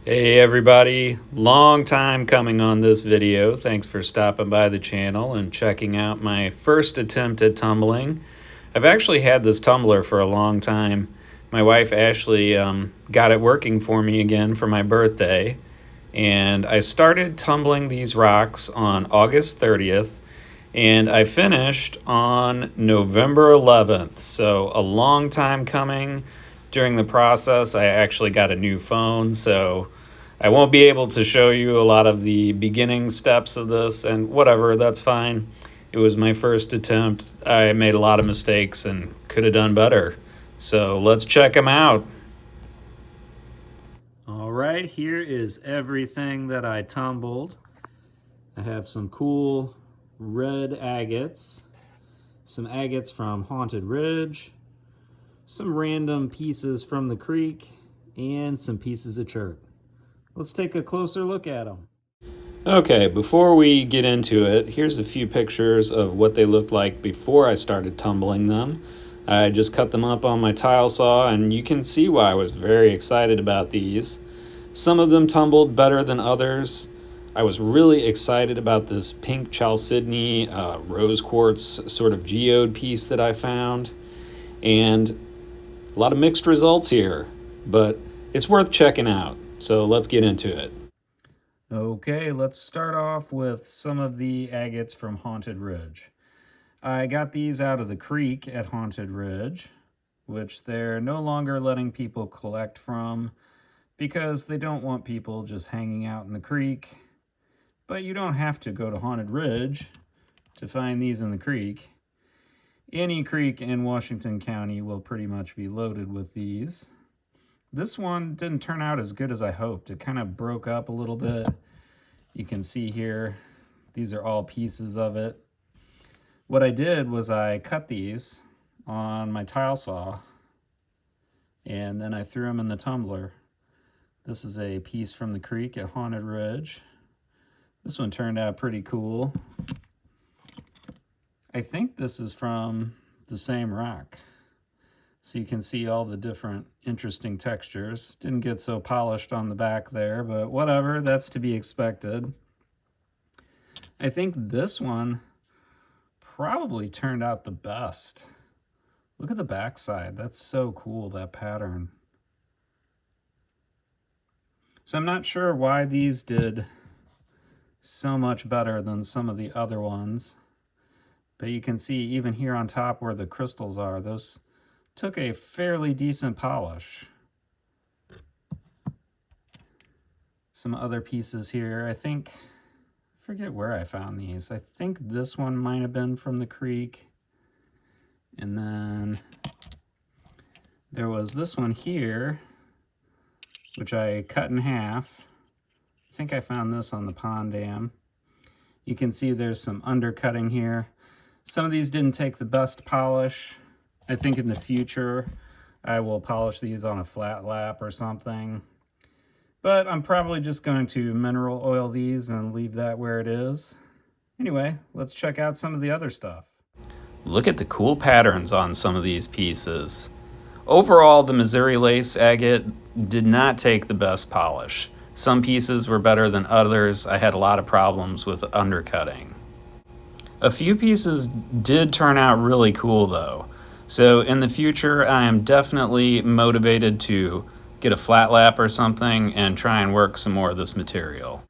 Hey everybody, long time coming on this video. Thanks for stopping by the channel and checking out my first attempt at tumbling. I've actually had this tumbler for a long time. My wife Ashley got it working for me again for my birthday, and I started tumbling these rocks on August 30th, and I finished on November 11th, so a long time coming. During the process, I actually got a new phone, so I won't be able to show you a lot of the beginning steps of this, and whatever, that's fine. It was my first attempt. I made a lot of mistakes and could have done better. So let's check them out. All right, here is everything that I tumbled. I have some cool red agates, some agates from Haunted Ridge, some random pieces from the creek, and some pieces of chert. Let's take a closer look at them. Okay, before we get into it, here's a few pictures of what they looked like before I started tumbling them. I just cut them up on my tile saw, and you can see why I was very excited about these. Some of them tumbled better than others. I was really excited about this pink chalcedony rose quartz sort of geode piece that I found, and a lot of mixed results here, but it's worth checking out. So let's get into it. Okay, let's start off with some of the agates from Haunted Ridge. I got these out of the creek at Haunted Ridge, which they're no longer letting people collect from because they don't want people just hanging out in the creek. But you don't have to go to Haunted Ridge to find these in the creek. Any creek in Washington County will pretty much be loaded with these. This one didn't turn out as good as I hoped. It kind of broke up a little bit. You can see here, these are all pieces of it. What I did was I cut these on my tile saw, and then I threw them in the tumbler. This is a piece from the creek at Haunted Ridge. This one turned out pretty cool. I think this is from the same rock. So you can see all the different interesting textures. Didn't get so polished on the back there, but whatever, that's to be expected. I think this one probably turned out the best. Look at the backside. That's so cool, that pattern. So I'm not sure why these did so much better than some of the other ones. But you can see even here on top where the crystals are, those took a fairly decent polish. Some other pieces here. I forget where I found these. I think this one might have been from the creek. And then there was this one here, which I cut in half. I think I found this on the pond dam. You can see there's some undercutting here. Some of these didn't take the best polish. I think in the future I will polish these on a flat lap or something. But I'm probably just going to mineral oil these and leave that where it is. Anyway, let's check out some of the other stuff. Look at the cool patterns on some of these pieces. Overall, the Missouri lace agate did not take the best polish. Some pieces were better than others. I had a lot of problems with undercutting. A few pieces did turn out really cool though. So in the future, I am definitely motivated to get a flat lap or something and try and work some more of this material.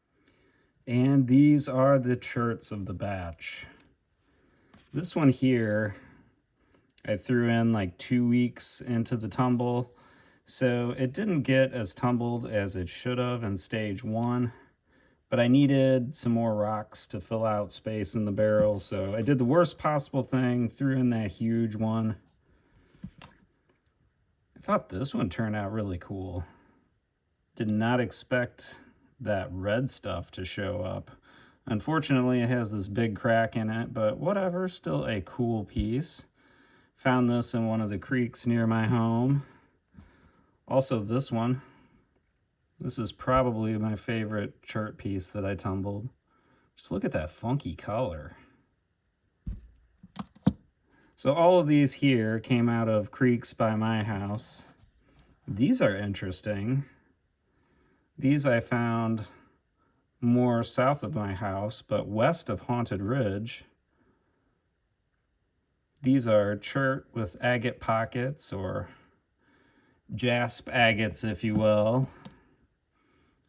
And these are the cherts of the batch. This one here, I threw in like 2 weeks into the tumble, so it didn't get as tumbled as it should have in stage 1, but I needed some more rocks to fill out space in the barrel, so I did the worst possible thing, threw in that huge one. I thought this one turned out really cool. Did not expect that red stuff to show up. Unfortunately, it has this big crack in it, but whatever, still a cool piece. Found this in one of the creeks near my home. Also this one. This is probably my favorite chert piece that I tumbled. Just look at that funky color. So all of these here came out of creeks by my house. These are interesting. These I found more south of my house, but west of Haunted Ridge. These are chert with agate pockets, or jasp agates, if you will.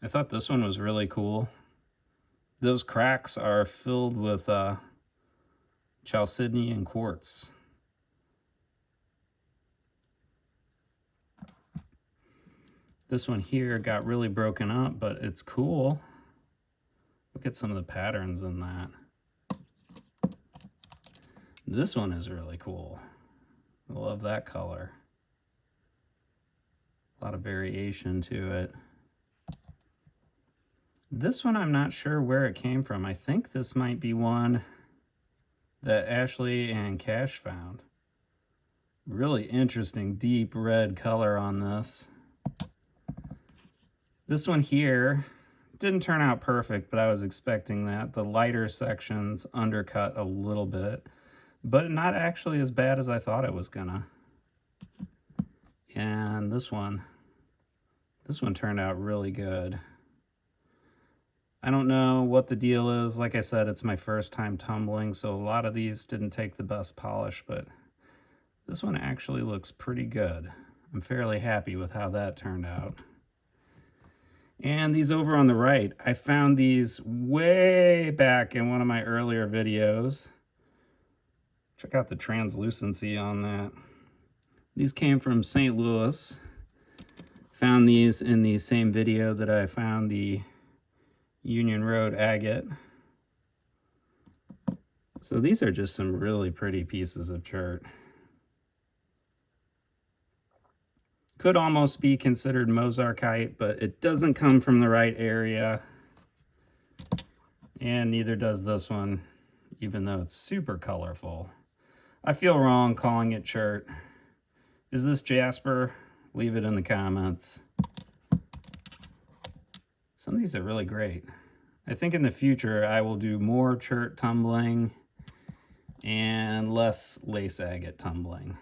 I thought this one was really cool. Those cracks are filled with chalcedony quartz. This one here got really broken up, but it's cool. Look at some of the patterns in that. This one is really cool. I love that color. A lot of variation to it. This one I'm not sure where it came from. I think this might be one that Ashley and Cash found. Really interesting deep red color on this. This one here didn't turn out perfect, but I was expecting that. The lighter sections undercut a little bit, but not actually as bad as I thought it was gonna. And this one turned out really good. I don't know what the deal is. Like I said, it's my first time tumbling, so a lot of these didn't take the best polish, but this one actually looks pretty good. I'm fairly happy with how that turned out. And these over on the right, I found these way back in one of my earlier videos. Check out the translucency on that. These came from St. Louis. Found these in the same video that I found the Union Road agate. So these are just some really pretty pieces of chert. Could almost be considered mosarkite, but it doesn't come from the right area. And neither does this one, even though it's super colorful. I feel wrong calling it chert. Is this jasper? Leave it in the comments. Some of these are really great. I think in the future I will do more chert tumbling and less lace agate tumbling.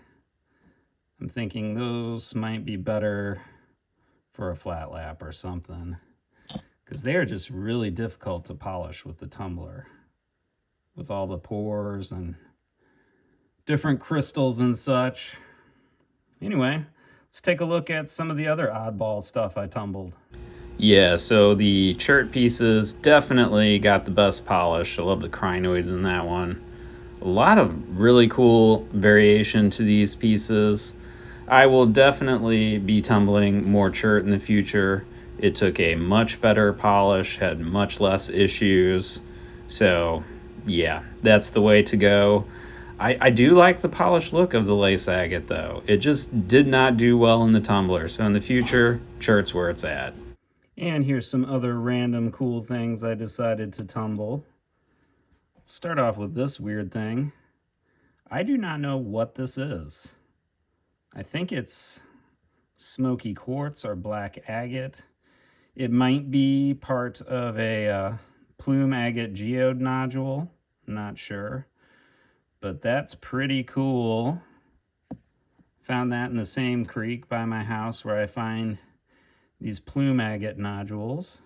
I'm thinking those might be better for a flat lap or something, because they are just really difficult to polish with the tumbler, with all the pores and different crystals and such. Anyway, let's take a look at some of the other oddball stuff I tumbled. Yeah, so the chert pieces definitely got the best polish. I love the crinoids in that one. A lot of really cool variation to these pieces. I will definitely be tumbling more chert in the future. It took a much better polish, had much less issues. So yeah, that's the way to go. I do like the polished look of the lace agate though. It just did not do well in the tumbler. So in the future, chert's where it's at. And here's some other random cool things I decided to tumble. Start off with this weird thing. I do not know what this is. I think it's smoky quartz or black agate. It might be part of a plume agate geode nodule. I'm not sure. But that's pretty cool. Found that in the same creek by my house where I find these plume agate nodules.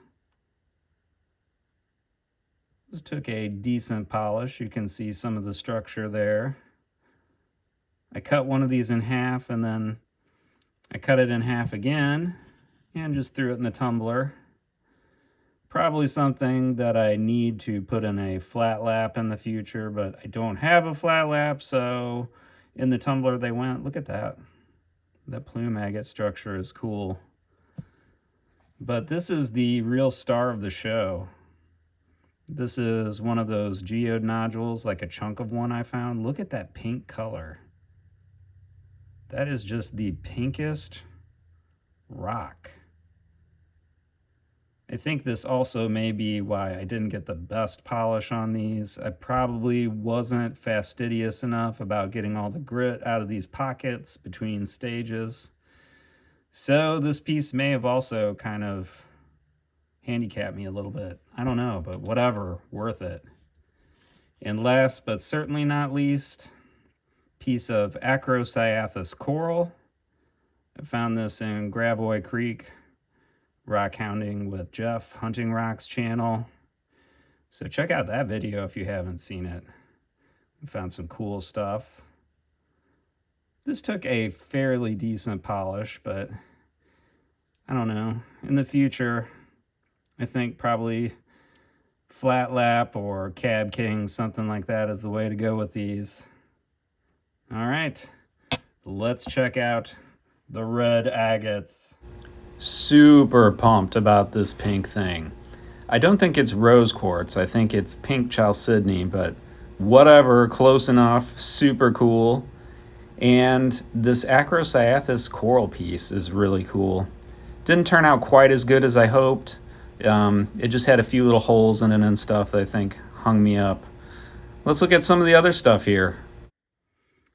This took a decent polish. You can see some of the structure there. I cut one of these in half and then I cut it in half again and just threw it in the tumbler. Probably something that I need to put in a flat lap in the future, but I don't have a flat lap, so in the tumbler they went. Look at that. That plume agate structure is cool. But this is the real star of the show. This is one of those geode nodules, like a chunk of one I found. Look at that pink color. That is just the pinkest rock. I think this also may be why I didn't get the best polish on these. I probably wasn't fastidious enough about getting all the grit out of these pockets between stages. So this piece may have also kind of handicapped me a little bit. I don't know, but whatever, worth it. And last but certainly not least, piece of acrocyathus coral. I found this in Gravois Creek rock hounding with Jeff, Hunting Rocks channel. So check out that video if you haven't seen it. We found some cool stuff. This took a fairly decent polish, but I don't know. In the future, I think probably Flat Lap or Cab King, something like that is the way to go with these. All right, let's check out the red agates. Super pumped about this pink thing. I don't think it's rose quartz. I think it's pink chalcedony, but whatever, close enough, super cool. And this acrocyathus coral piece is really cool. Didn't turn out quite as good as I hoped. It just had a few little holes in it and stuff that I think hung me up. Let's look at some of the other stuff here.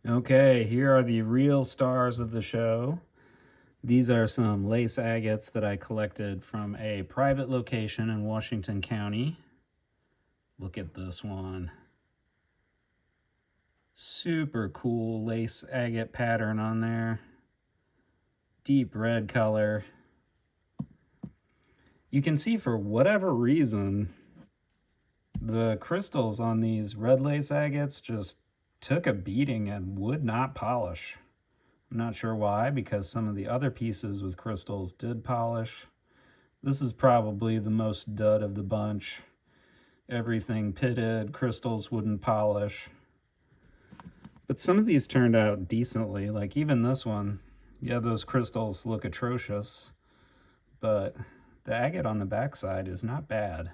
Okay, here are the real stars of the show. These are some lace agates that I collected from a private location in Washington County. Look at this one. Super cool lace agate pattern on there. Deep red color. You can see for whatever reason, the crystals on these red lace agates just took a beating and would not polish. I'm not sure why, because some of the other pieces with crystals did polish. This is probably the most dud of the bunch. Everything pitted, crystals wouldn't polish. But some of these turned out decently, like even this one. Yeah, those crystals look atrocious, but the agate on the backside is not bad.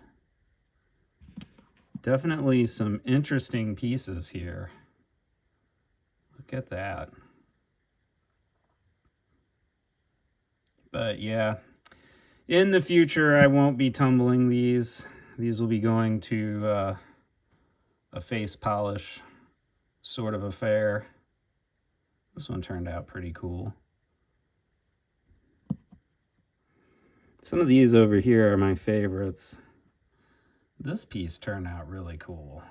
Definitely some interesting pieces here. Look at that. But yeah, in the future, I won't be tumbling these. These will be going to a face polish sort of affair. This one turned out pretty cool. Some of these over here are my favorites. This piece turned out really cool.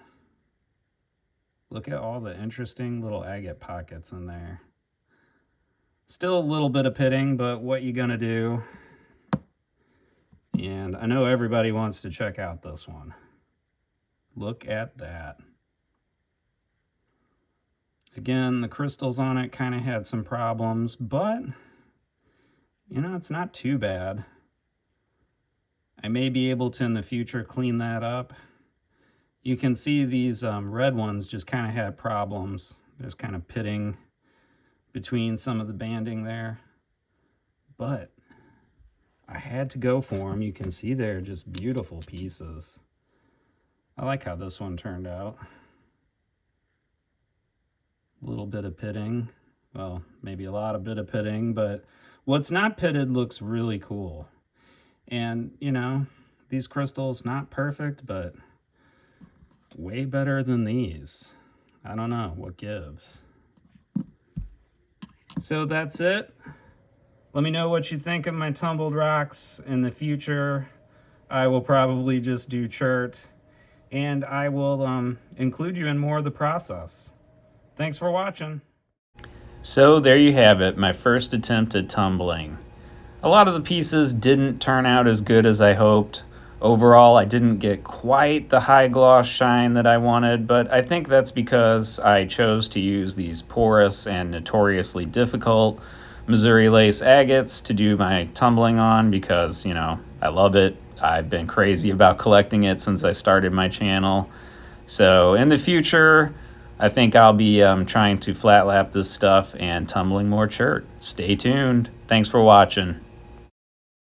Look at all the interesting little agate pockets in there. Still a little bit of pitting, but what you gonna do? And I know everybody wants to check out this one. Look at that. Again, the crystals on it kind of had some problems, but you know, it's not too bad. I may be able to in the future clean that up. You can see these red ones just kind of had problems. There's kind of pitting between some of the banding there. But I had to go for them. You can see they're just beautiful pieces. I like how this one turned out. A little bit of pitting. Well, maybe a lot of bit of pitting, but what's not pitted looks really cool. And, you know, these crystals, not perfect, but way better than these. I don't know what gives. So that's it. Let me know what you think of my tumbled rocks. In the future, I will probably just do chert, and I will include you in more of the process. Thanks for watching. So there you have it, my first attempt at tumbling. A lot of the pieces didn't turn out as good as I hoped. Overall, I didn't get quite the high gloss shine that I wanted, but I think that's because I chose to use these porous and notoriously difficult Missouri lace agates to do my tumbling on because, you know, I love it. I've been crazy about collecting it since I started my channel. So in the future, I think I'll be trying to flat lap this stuff and tumbling more chert. Stay tuned. Thanks for watching.